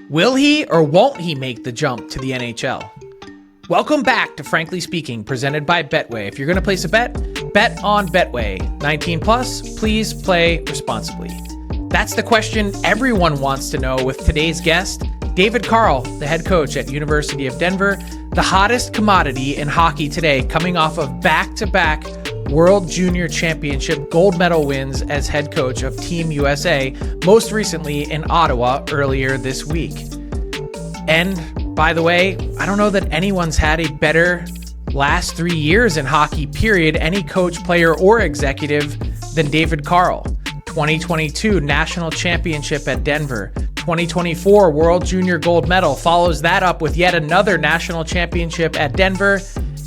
Will he or won't he make the jump to the NHL? Welcome back to Frankly Speaking, presented by Betway. If you're going to place a bet, bet on Betway. 19 plus, please play responsibly. That's the question everyone wants to know with today's guest, David Carle, the head coach at University of Denver, the hottest commodity in hockey today, coming off of back-to-back World Junior Championship gold medal wins as head coach of Team USA, most recently in Ottawa earlier this week. And by the way, I don't know that anyone's had a better last 3 years in hockey, period, any coach, player, or executive than David Carle. 2022 National Championship at Denver. 2024 World Junior Gold Medal follows that up with yet another National Championship at Denver,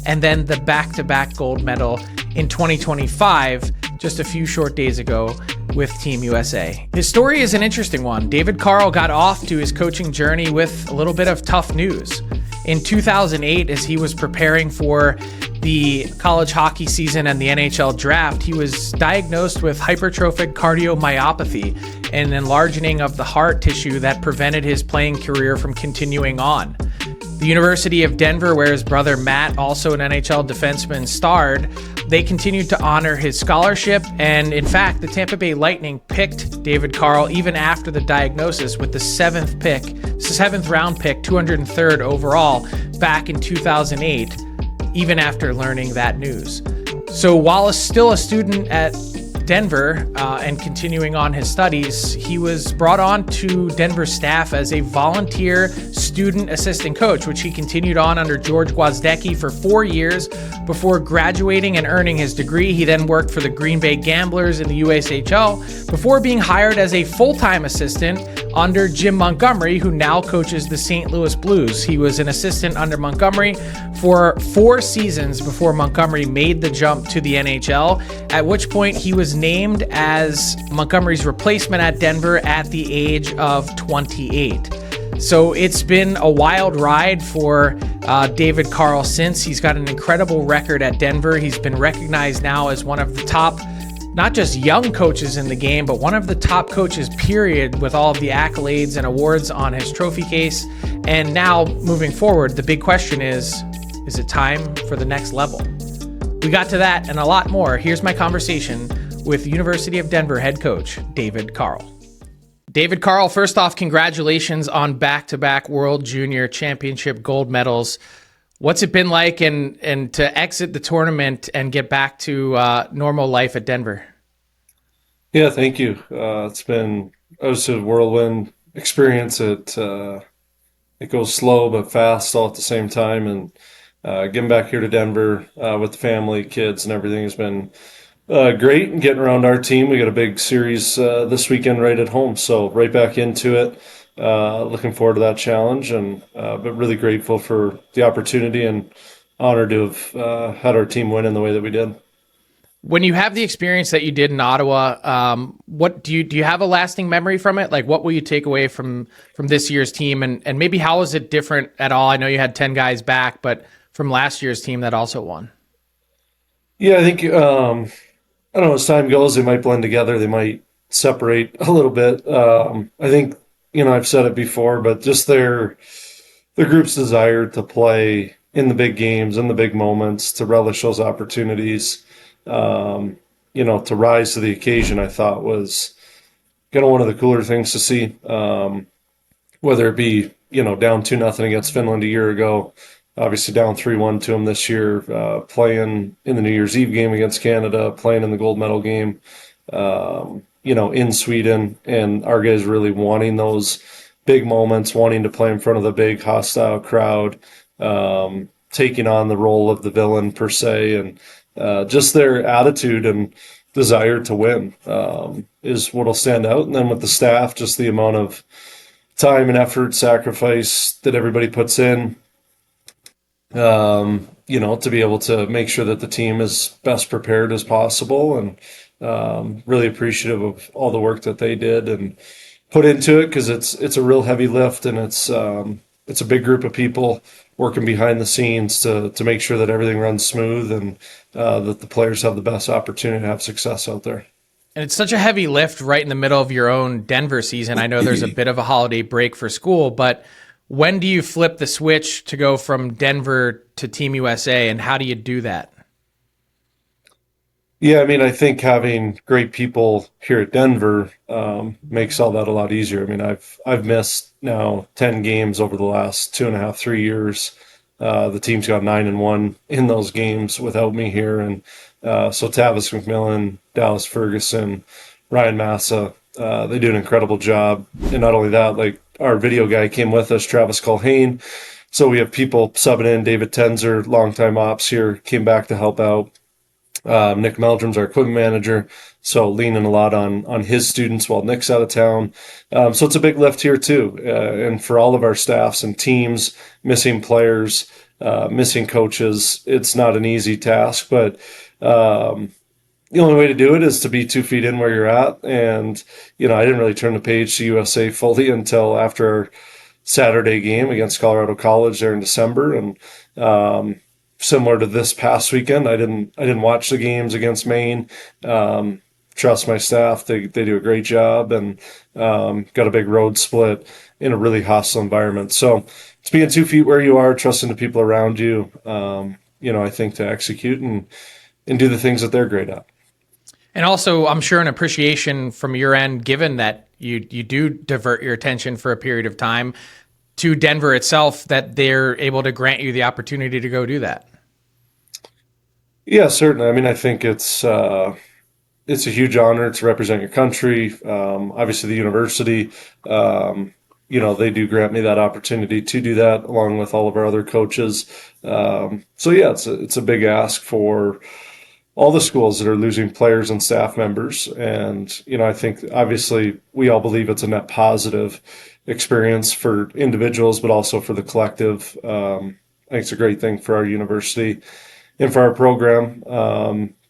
and then the back-to-back gold medal in 2025, just a few short days ago with Team USA. His story is an interesting one. David Carle got off to his coaching journey with a little bit of tough news. In 2008, as he was preparing for the college hockey season and the NHL draft, he was diagnosed with hypertrophic cardiomyopathy, an enlarging of the heart tissue that prevented his playing career from continuing on. The University of Denver, where his brother Matt, also an NHL defenseman, starred, they continued to honor his scholarship, and in fact, the Tampa Bay Lightning picked David Carle even after the diagnosis with the seventh round pick, 203rd overall, back in 2008, even after learning that news. So while still a student at Denver and continuing on his studies, he was brought on to Denver staff as a volunteer student assistant coach, which he continued on under George Gwozdecki for 4 years before graduating and earning his degree. He then worked for the Green Bay Gamblers in the USHL before being hired as a full-time assistant under Jim Montgomery, who now coaches the St. Louis Blues. He was an assistant under Montgomery for 4 seasons before Montgomery made the jump to the NHL, at which point he was named as Montgomery's replacement at Denver at the age of 28. So it's been a wild ride for David Carle since. He's got an incredible record at Denver. He's been recognized now as one of the top, not just young coaches in the game, but one of the top coaches, period, with all of the accolades and awards on his trophy case. And now, moving forward, the big question is it time for the next level? We got to that and a lot more. Here's my conversation with University of Denver head coach David Carle. David Carle, first off, congratulations on back-to-back World Junior Championship gold medals. What's it been like and to exit the tournament and get back to normal life at Denver? Yeah, thank you. It's been obviously a whirlwind experience. It goes slow but fast all at the same time. And getting back here to Denver with the family, kids, and everything has been great. And getting around our team, we got a big series this weekend right at home. So right back into it. Looking forward to that challenge, and but really grateful for the opportunity and honored to have had our team win in the way that we did. When you have the experience that you did in Ottawa, what do you have a lasting memory from it? Like, what will you take away from this year's team, and maybe how is it different at all? I know you had 10 guys back, but from last year's team that also won. Yeah, I think I don't know, as time goes, they might blend together. They might separate a little bit. I think, I've said it before, but just their group's desire to play in the big games, in the big moments, to relish those opportunities, to rise to the occasion, I thought was kind of one of the cooler things to see. Whether it be, down 2-0 against Finland a year ago, obviously down 3-1 to them this year, playing in the New Year's Eve game against Canada, playing in the gold medal game, in Sweden, and our guys really wanting those big moments, wanting to play in front of the big hostile crowd, taking on the role of the villain per se, and just their attitude and desire to win is what'll stand out. And then with the staff, just the amount of time and effort, sacrifice that everybody puts in, to be able to make sure that the team is best prepared as possible, and really appreciative of all the work that they did and put into it, because it's a real heavy lift, and it's a big group of people working behind the scenes to make sure that everything runs smooth and that the players have the best opportunity to have success out there. And it's such a heavy lift right in the middle of your own Denver season. I know there's a bit of a holiday break for school, but when do you flip the switch to go from Denver to Team USA, and how do you do that? Yeah, I mean, I think having great people here at Denver makes all that a lot easier. I mean, I've missed now 10 games over the last 2.5, 3 years. The team's got 9-1 in those games without me here, and so Tavis McMillan, Dallas Ferguson, Ryan Massa, they do an incredible job. And not only that, like our video guy came with us, Travis Culhane. So we have people subbing in. David Tenzer, longtime ops here, came back to help out. Nick Meldrum's our equipment manager, so leaning a lot on his students while Nick's out of town. So it's a big lift here too, and for all of our staffs and teams, missing players, missing coaches, it's not an easy task. But the only way to do it is to be 2 feet in where you're at. And I didn't really turn the page to USA fully until after our Saturday game against Colorado College there in December, and similar to this past weekend, I didn't watch the games against Maine. Trust my staff; they do a great job, and got a big road split in a really hostile environment. So it's being 2 feet where you are, trusting the people around you. I think to execute and do the things that they're great at. And also, I'm sure an appreciation from your end, given that you do divert your attention for a period of time to Denver itself, that they're able to grant you the opportunity to go do that. Yeah, certainly. I mean, I think it's a huge honor to represent your country. Obviously, the university, they do grant me that opportunity to do that, along with all of our other coaches. So yeah, it's a big ask for all the schools that are losing players and staff members. And I think obviously we all believe it's a net positive experience for individuals, but also for the collective. I think it's a great thing for our university and for our program,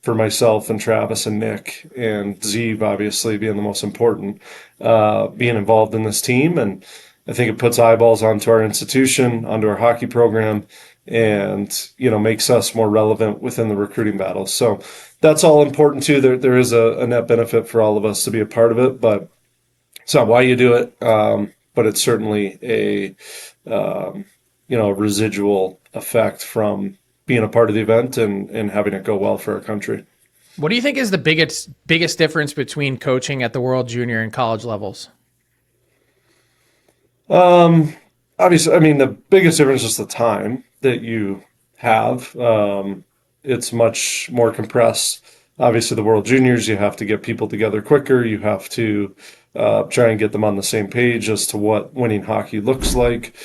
for myself and Travis and Nick and Zeev, obviously being the most important, being involved in this team. And I think it puts eyeballs onto our institution, onto our hockey program, and makes us more relevant within the recruiting battle. So that's all important too. There is a net benefit for all of us to be a part of it, but it's not why you do it. But it's certainly a residual effect from being a part of the event and having it go well for our country. What do you think is the biggest difference between coaching at the World Junior and college levels? Obviously, I mean, the biggest difference is the time that you have. It's much more compressed. Obviously, the World Juniors, you have to get people together quicker. You have to try and get them on the same page as to what winning hockey looks like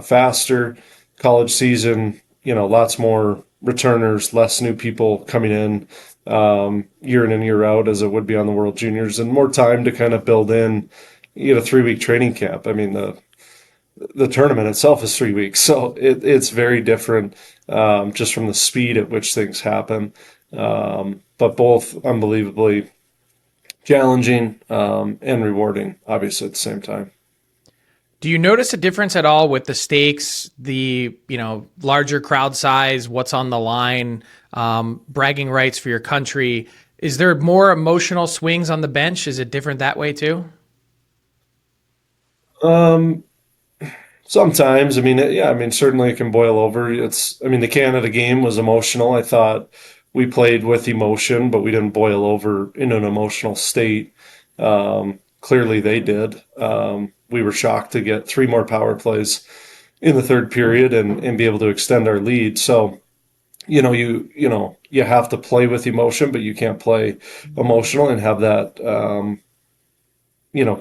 faster. College season, lots more returners, less new people coming in year in and year out as it would be on the World Juniors, and more time to kind of build in. You get a 3-week training camp. I mean, the tournament itself is 3 weeks, so it's very different just from the speed at which things happen. But both unbelievably challenging and rewarding, obviously, at the same time. Do you notice a difference at all with the stakes, the larger crowd size, what's on the line, bragging rights for your country? Is there more emotional swings on the bench? Is it different that way too? Sometimes, I mean, certainly it can boil over. The Canada game was emotional. I thought we played with emotion, but we didn't boil over in an emotional state. Clearly they did. We were shocked to get 3 more power plays in the third period and be able to extend our lead. So, you have to play with emotion, but you can't play emotional and have that,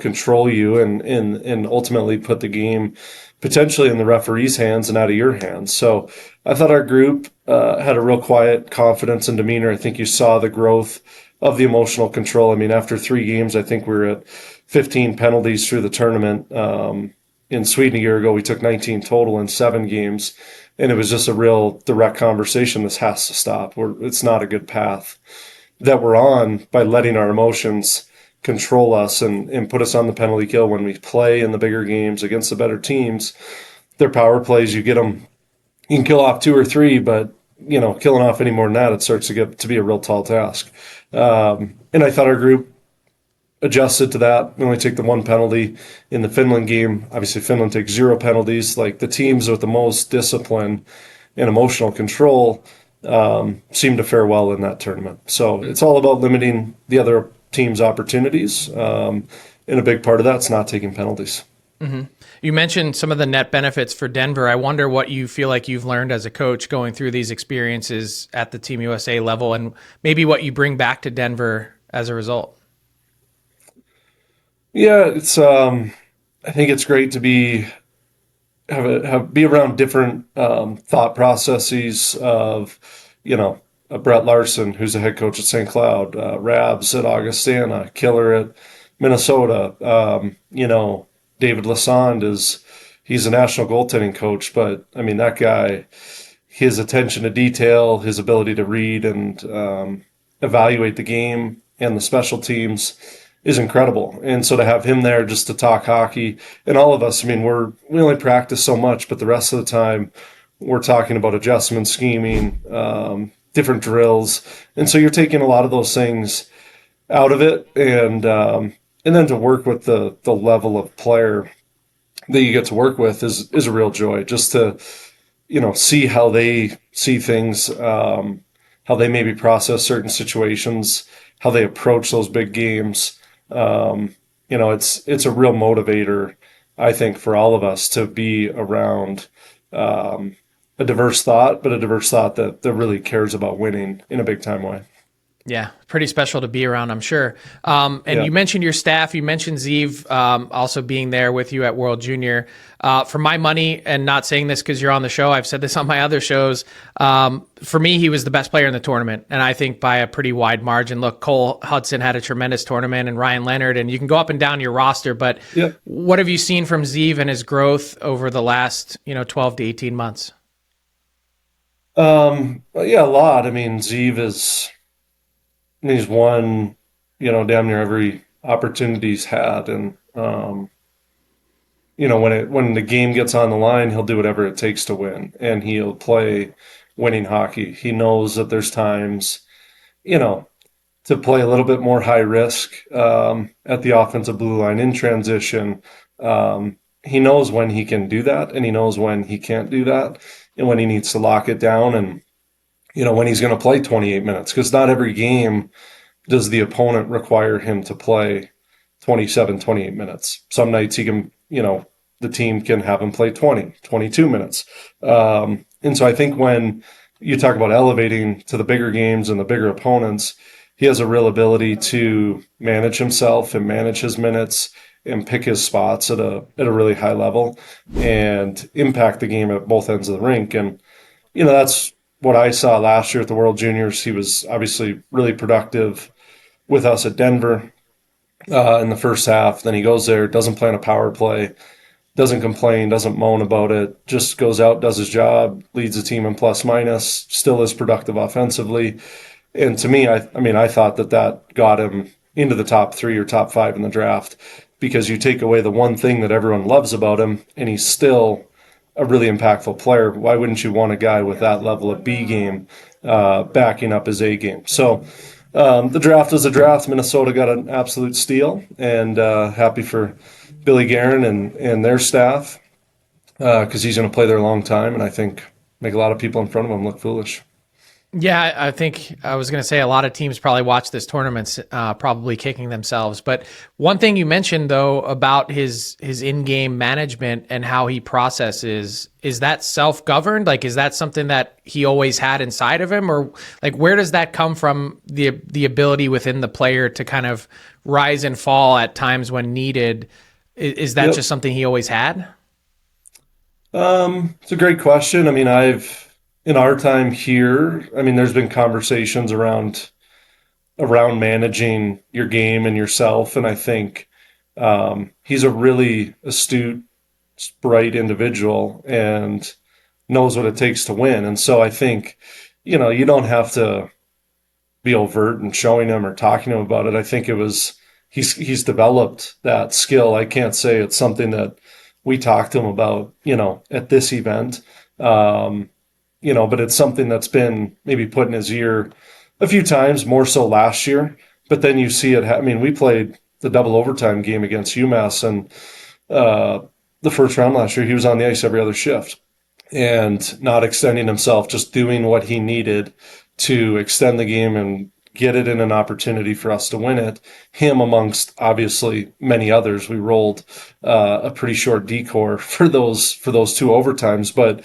control you and ultimately put the game potentially in the referee's hands and out of your hands. So I thought our group had a real quiet confidence and demeanor. I think you saw the growth of the emotional control. I mean, after 3 games, I think we were at 15 penalties through the tournament. In Sweden a year ago, we took 19 total in 7 games. And it was just a real direct conversation. This has to stop. It's not a good path that we're on by letting our emotions control us and put us on the penalty kill when we play in the bigger games against the better teams. Their power plays, you can kill off 2 or 3, but killing off any more than that, it starts to get to be a real tall task. And I thought our group adjusted to that. We only take the one penalty in the Finland game. Obviously, Finland takes 0 penalties. Like the teams with the most discipline and emotional control seem to fare well in that tournament. So it's all about limiting the other team's opportunities. And a big part of that's not taking penalties. Mm-hmm. You mentioned some of the net benefits for Denver. I wonder what you feel like you've learned as a coach going through these experiences at the Team USA level, and maybe what you bring back to Denver as a result. Yeah, it's I think it's great to be be around different thought processes of, you know, Brett Larson, who's the head coach at St. Cloud, Rabs at Augustana, Killer at Minnesota. David Lassonde he's a national goaltending coach, but I mean, that guy, his attention to detail, his ability to read and evaluate the game and the special teams is incredible. And so to have him there just to talk hockey, and all of us, I mean, we only practice so much, but the rest of the time we're talking about adjustment scheming, different drills. And so you're taking a lot of those things out of it. And then to work with the level of player that you get to work with is a real joy, just to, see how they see things, how they maybe process certain situations, how they approach those big games. It's a real motivator, I think, for all of us to be around a diverse thought, but a diverse thought that really cares about winning in a big time way. Yeah, pretty special to be around, I'm sure. You mentioned your staff. You mentioned Zeev also being there with you at World Junior. For my money, and not saying this because you're on the show, I've said this on my other shows, for me, he was the best player in the tournament, and I think by a pretty wide margin. Look, Cole Hudson had a tremendous tournament, and Ryan Leonard, and you can go up and down your roster, but what have you seen from Zeev and his growth over the last 12 to 18 months? A lot. I mean, Zeev he's won, damn near every opportunity he's had. And, when the game gets on the line, he'll do whatever it takes to win, and he'll play winning hockey. He knows that there's times, to play a little bit more high risk at the offensive blue line in transition. He knows when he can do that, and he knows when he can't do that, and when he needs to lock it down, and when he's going to play 28 minutes, because not every game does the opponent require him to play 27, 28 minutes. Some nights he can, the team can have him play 20, 22 minutes. And so I think when you talk about elevating to the bigger games and the bigger opponents, he has a real ability to manage himself and manage his minutes and pick his spots at a really high level and impact the game at both ends of the rink. And, that's what I saw last year at the World Juniors. He was obviously really productive with us at Denver in the first half. Then he goes there, doesn't play on a power play, doesn't complain, doesn't moan about it, just goes out, does his job, leads the team in plus minus, still is productive offensively. And to me, I thought that got him into the top 3 or top 5 in the draft, because you take away the one thing that everyone loves about him, and he's still a really impactful player. Why wouldn't you want a guy with that level of B game backing up his A game? So the draft was a draft. Minnesota got an absolute steal, and happy for Billy Guerin and their staff, because he's going to play there a long time, and I think make a lot of people in front of him look foolish. Yeah, I think I was going to say a lot of teams probably watch this tournament, probably kicking themselves. But one thing you mentioned, though, about his in-game management and how he processes, is that self-governed? Like, is that something that he always had inside of him? Or, like, where does that come from, the ability within the player to kind of rise and fall at times when needed? Is that just something he always had? It's a great question. I mean, in our time here, there's been conversations around managing your game and yourself, and I think he's a really astute, bright individual and knows what it takes to win. And so I think, you don't have to be overt and showing him or talking to him about it. I think he's developed that skill. I can't say it's something that we talked to him about, at this event. But it's something that's been maybe put in his ear a few times, more so last year. But then you see it. We played the double overtime game against UMass, and the first round last year, he was on the ice every other shift and not extending himself, just doing what he needed to extend the game and get it in an opportunity for us to win it. Him amongst obviously many others. We rolled a pretty short decor for those two overtimes. But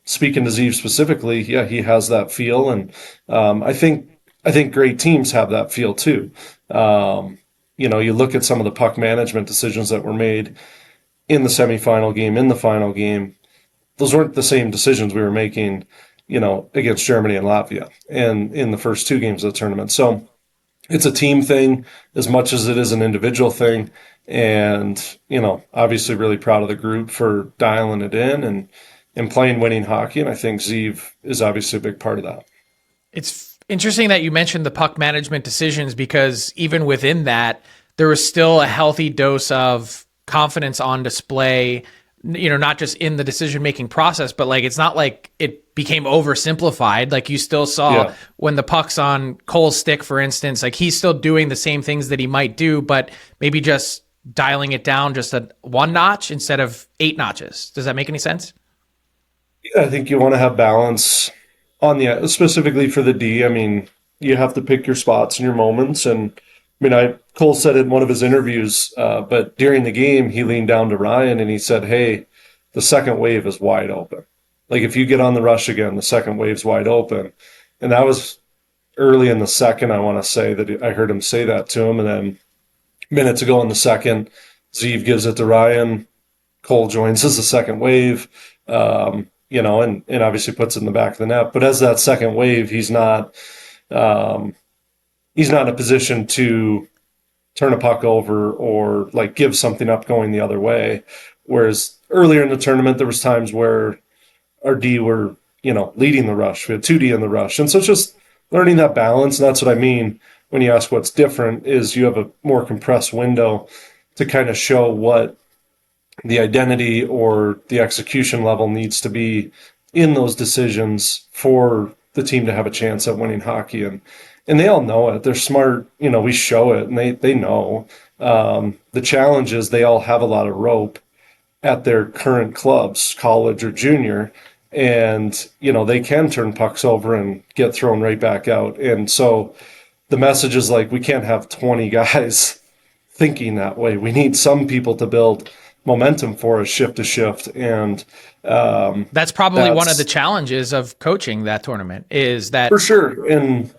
speaking to Zeev specifically, yeah, he has that feel, and I think great teams have that feel too. You look at some of the puck management decisions that were made in the semifinal game, in the final game. Those weren't the same decisions we were making, against Germany and Latvia and in the first two games of the tournament. So it's a team thing as much as it is an individual thing. And, obviously really proud of the group for dialing it in and playing winning hockey. And I think Zeev is obviously a big part of that. It's interesting that you mentioned the puck management decisions, because even within that, there was still a healthy dose of confidence on display, not just in the decision-making process, but like, it's not like it became oversimplified. Like, you still saw when the puck's on Cole's stick, for instance, like he's still doing the same things that he might do, but maybe just dialing it down just a one notch instead of 8 notches. Does that make any sense? Yeah, I think you want to have balance on specifically for the D. I mean, you have to pick your spots and your moments. And Cole said in one of his interviews, but during the game, he leaned down to Ryan and he said, "Hey, the second wave is wide open. Like, if you get on the rush again, the second wave's wide open." And that was early in the second, I want to say, that I heard him say that to him. And then minutes ago in the second, Zeev gives it to Ryan. Cole joins as the second wave, and obviously puts it in the back of the net. But as that second wave, he's not in a position to turn a puck over or like give something up going the other way. Whereas earlier in the tournament, there was times where our D were, leading the rush. We had 2D in the rush. And so it's just learning that balance. And that's what I mean when you ask what's different, is you have a more compressed window to kind of show what the identity or the execution level needs to be in those decisions for the team to have a chance at winning hockey. And they all know it. They're smart. We show it, and they know. The challenge is they all have a lot of rope at their current clubs, college or junior, and, they can turn pucks over and get thrown right back out. And so the message is like, we can't have 20 guys thinking that way. We need some people to build momentum for us shift to shift. And that's probably one of the challenges of coaching that tournament, is that for sure. And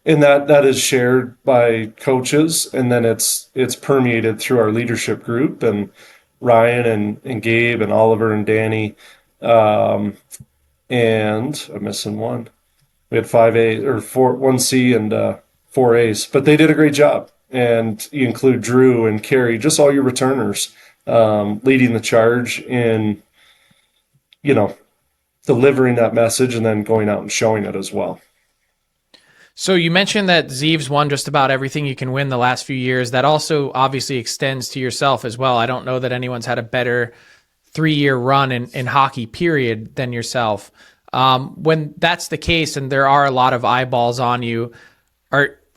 that is shared by coaches, and then it's permeated through our leadership group and Ryan and Gabe and Oliver and Danny, and I'm missing one. We had 5A or 1C and 4As, but they did a great job. And you include Drew and Carrie, just all your returners, leading the charge in, delivering that message and then going out and showing it as well. So you mentioned that Zeev's won just about everything you can win the last few years. That also obviously extends to yourself as well. I don't know that anyone's had a better 3-year run in hockey, period, than yourself. When that's the case and there are a lot of eyeballs on you,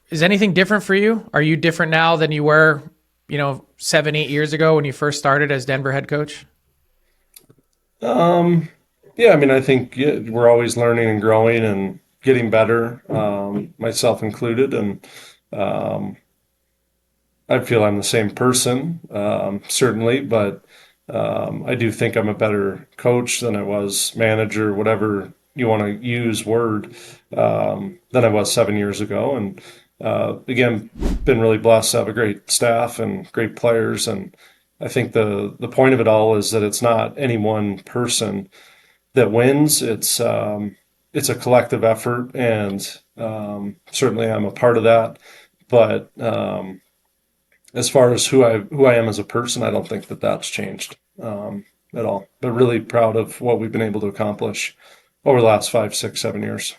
is anything different for you? Are you different now than you were, 7-8 years ago when you first started as Denver head coach? Yeah, I think we're always learning and growing and getting better, myself included. And I feel I'm the same person, certainly, but I do think I'm a better coach than I was, manager, whatever you want to use word, than I was 7 years ago. And again, been really blessed to have a great staff and great players. And I think the point of it all is that it's not any one person that wins. It's a collective effort, and certainly I'm a part of that. But as far as who I am as a person, I don't think that that's changed at all. But really proud of what we've been able to accomplish over the last 5, 6, 7 years.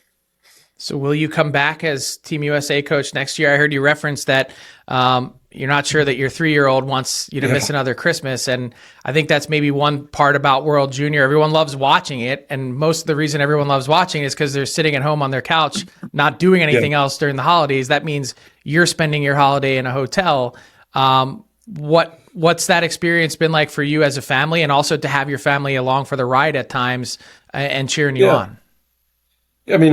So will you come back as Team USA coach next year? I heard you reference that you're not sure that your 3-year-old wants you to miss another Christmas. And I think that's maybe one part about World Junior. Everyone loves watching it. And most of the reason everyone loves watching it is because they're sitting at home on their couch, not doing anything else during the holidays. That means you're spending your holiday in a hotel. What's that experience been like for you as a family, and also to have your family along for the ride at times and cheering you on? I mean,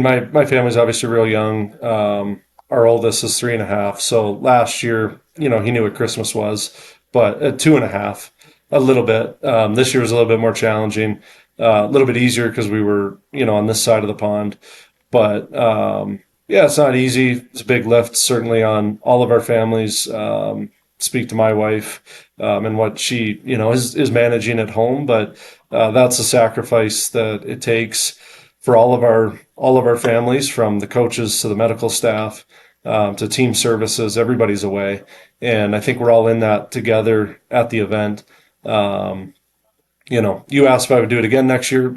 my family's obviously real young. Our oldest is 3.5. So last year, he knew what Christmas was, but at 2.5, a little bit. This year was a little bit more challenging, a little bit easier because we were, on this side of the pond. But it's not easy. It's a big lift, certainly on all of our families. Speak to my wife and what she, is managing at home, but that's a sacrifice that it takes for all of our families, from the coaches to the medical staff to team services. Everybody's away, and I think we're all in that together at the event. You asked if I would do it again next year.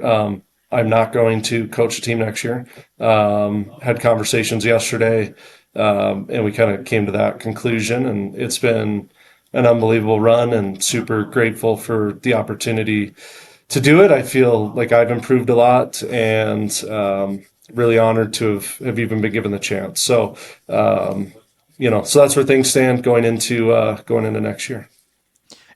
I'm not going to coach a team next year. Had conversations yesterday, and we kind of came to that conclusion, and it's been an unbelievable run, and super grateful for the opportunity to do it. I feel like I've improved a lot, and really honored to have even been given the chance. So, so that's where things stand going into next year.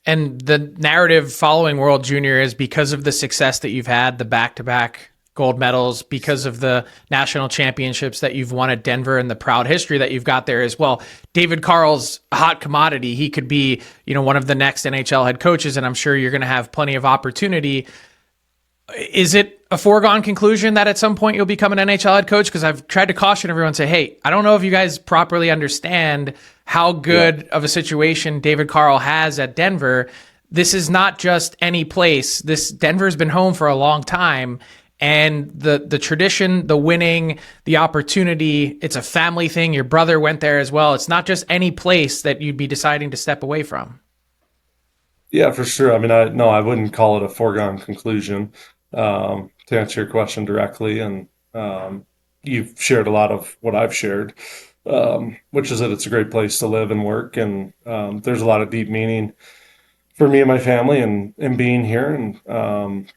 And the narrative following World Junior is because of the success that you've had, the back-to-back gold medals, because of the national championships that you've won at Denver and the proud history that you've got there as well. David Carle's a hot commodity. He could be, one of the next NHL head coaches, and I'm sure you're going to have plenty of opportunity. Is it a foregone conclusion that at some point you'll become an NHL head coach? Because I've tried to caution everyone, say, hey, I don't know if you guys properly understand how good of a situation David Carle has at Denver. This is not just any place. Denver's been home for a long time, and the tradition, the winning, the opportunity, it's a family thing. Your brother went there as well. It's not just any place that you'd be deciding to step away from. Yeah, for sure. I mean, I wouldn't call it a foregone conclusion. To answer your question directly, and you've shared a lot of what I've shared, which is that it's a great place to live and work, and there's a lot of deep meaning for me and my family and being here. And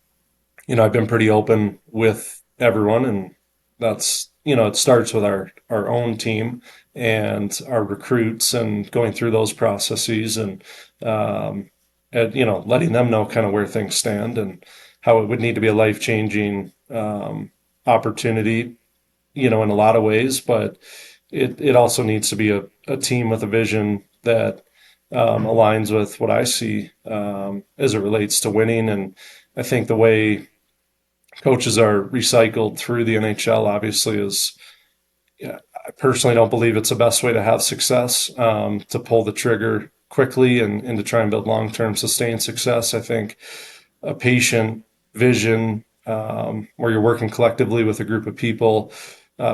I've been pretty open with everyone, and that's it starts with our own team and our recruits, and going through those processes, and letting them know kind of where things stand and how it would need to be a life-changing opportunity, in a lot of ways. But it also needs to be a team with a vision that aligns with what I see as it relates to winning. And I think the way coaches are recycled through the NHL obviously is, I personally don't believe it's the best way to have success, to pull the trigger quickly and to try and build long-term sustained success. I think a patient vision, where you're working collectively with a group of people,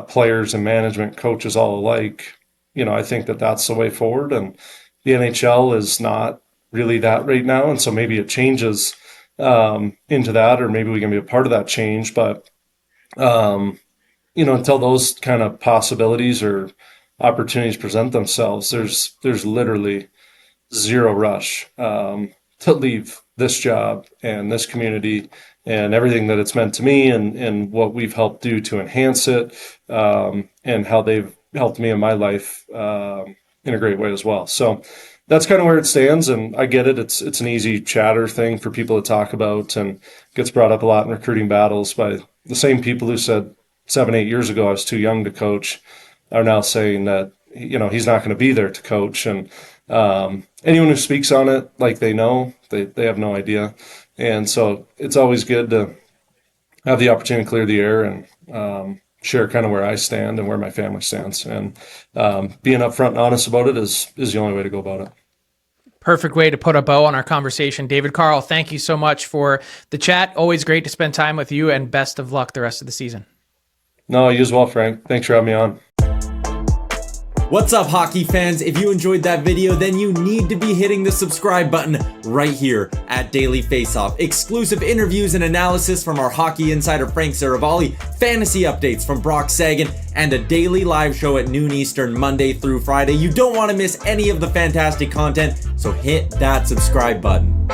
players and management, coaches all alike, I think that's the way forward. And the NHL is not really that right now. And so maybe it changes into that, or maybe we can be a part of that change. But, until those kind of possibilities or opportunities present themselves, there's literally zero rush to leave this job and this community and everything that it's meant to me, and what we've helped do to enhance it, and how they've helped me in my life in a great way as well. So that's kind of where it stands, and I get it. It's an easy chatter thing for people to talk about, and gets brought up a lot in recruiting battles by the same people who said 7-8 years ago I was too young to coach, are now saying that he's not going to be there to coach. And anyone who speaks on it like they know, they have no idea. And so it's always good to have the opportunity to clear the air and share kind of where I stand and where my family stands. And being upfront and honest about it is the only way to go about it. Perfect way to put a bow on our conversation. David Carle, thank you so much for the chat. Always great to spend time with you, and best of luck the rest of the season. No, you as well, Frank. Thanks for having me on. What's up, hockey fans? If you enjoyed that video, then you need to be hitting the subscribe button right here at Daily Faceoff. Exclusive interviews and analysis from our hockey insider Frank Seravalli, fantasy updates from Brock Sagan, and a daily live show at noon Eastern, Monday through Friday. You don't want to miss any of the fantastic content, so hit that subscribe button.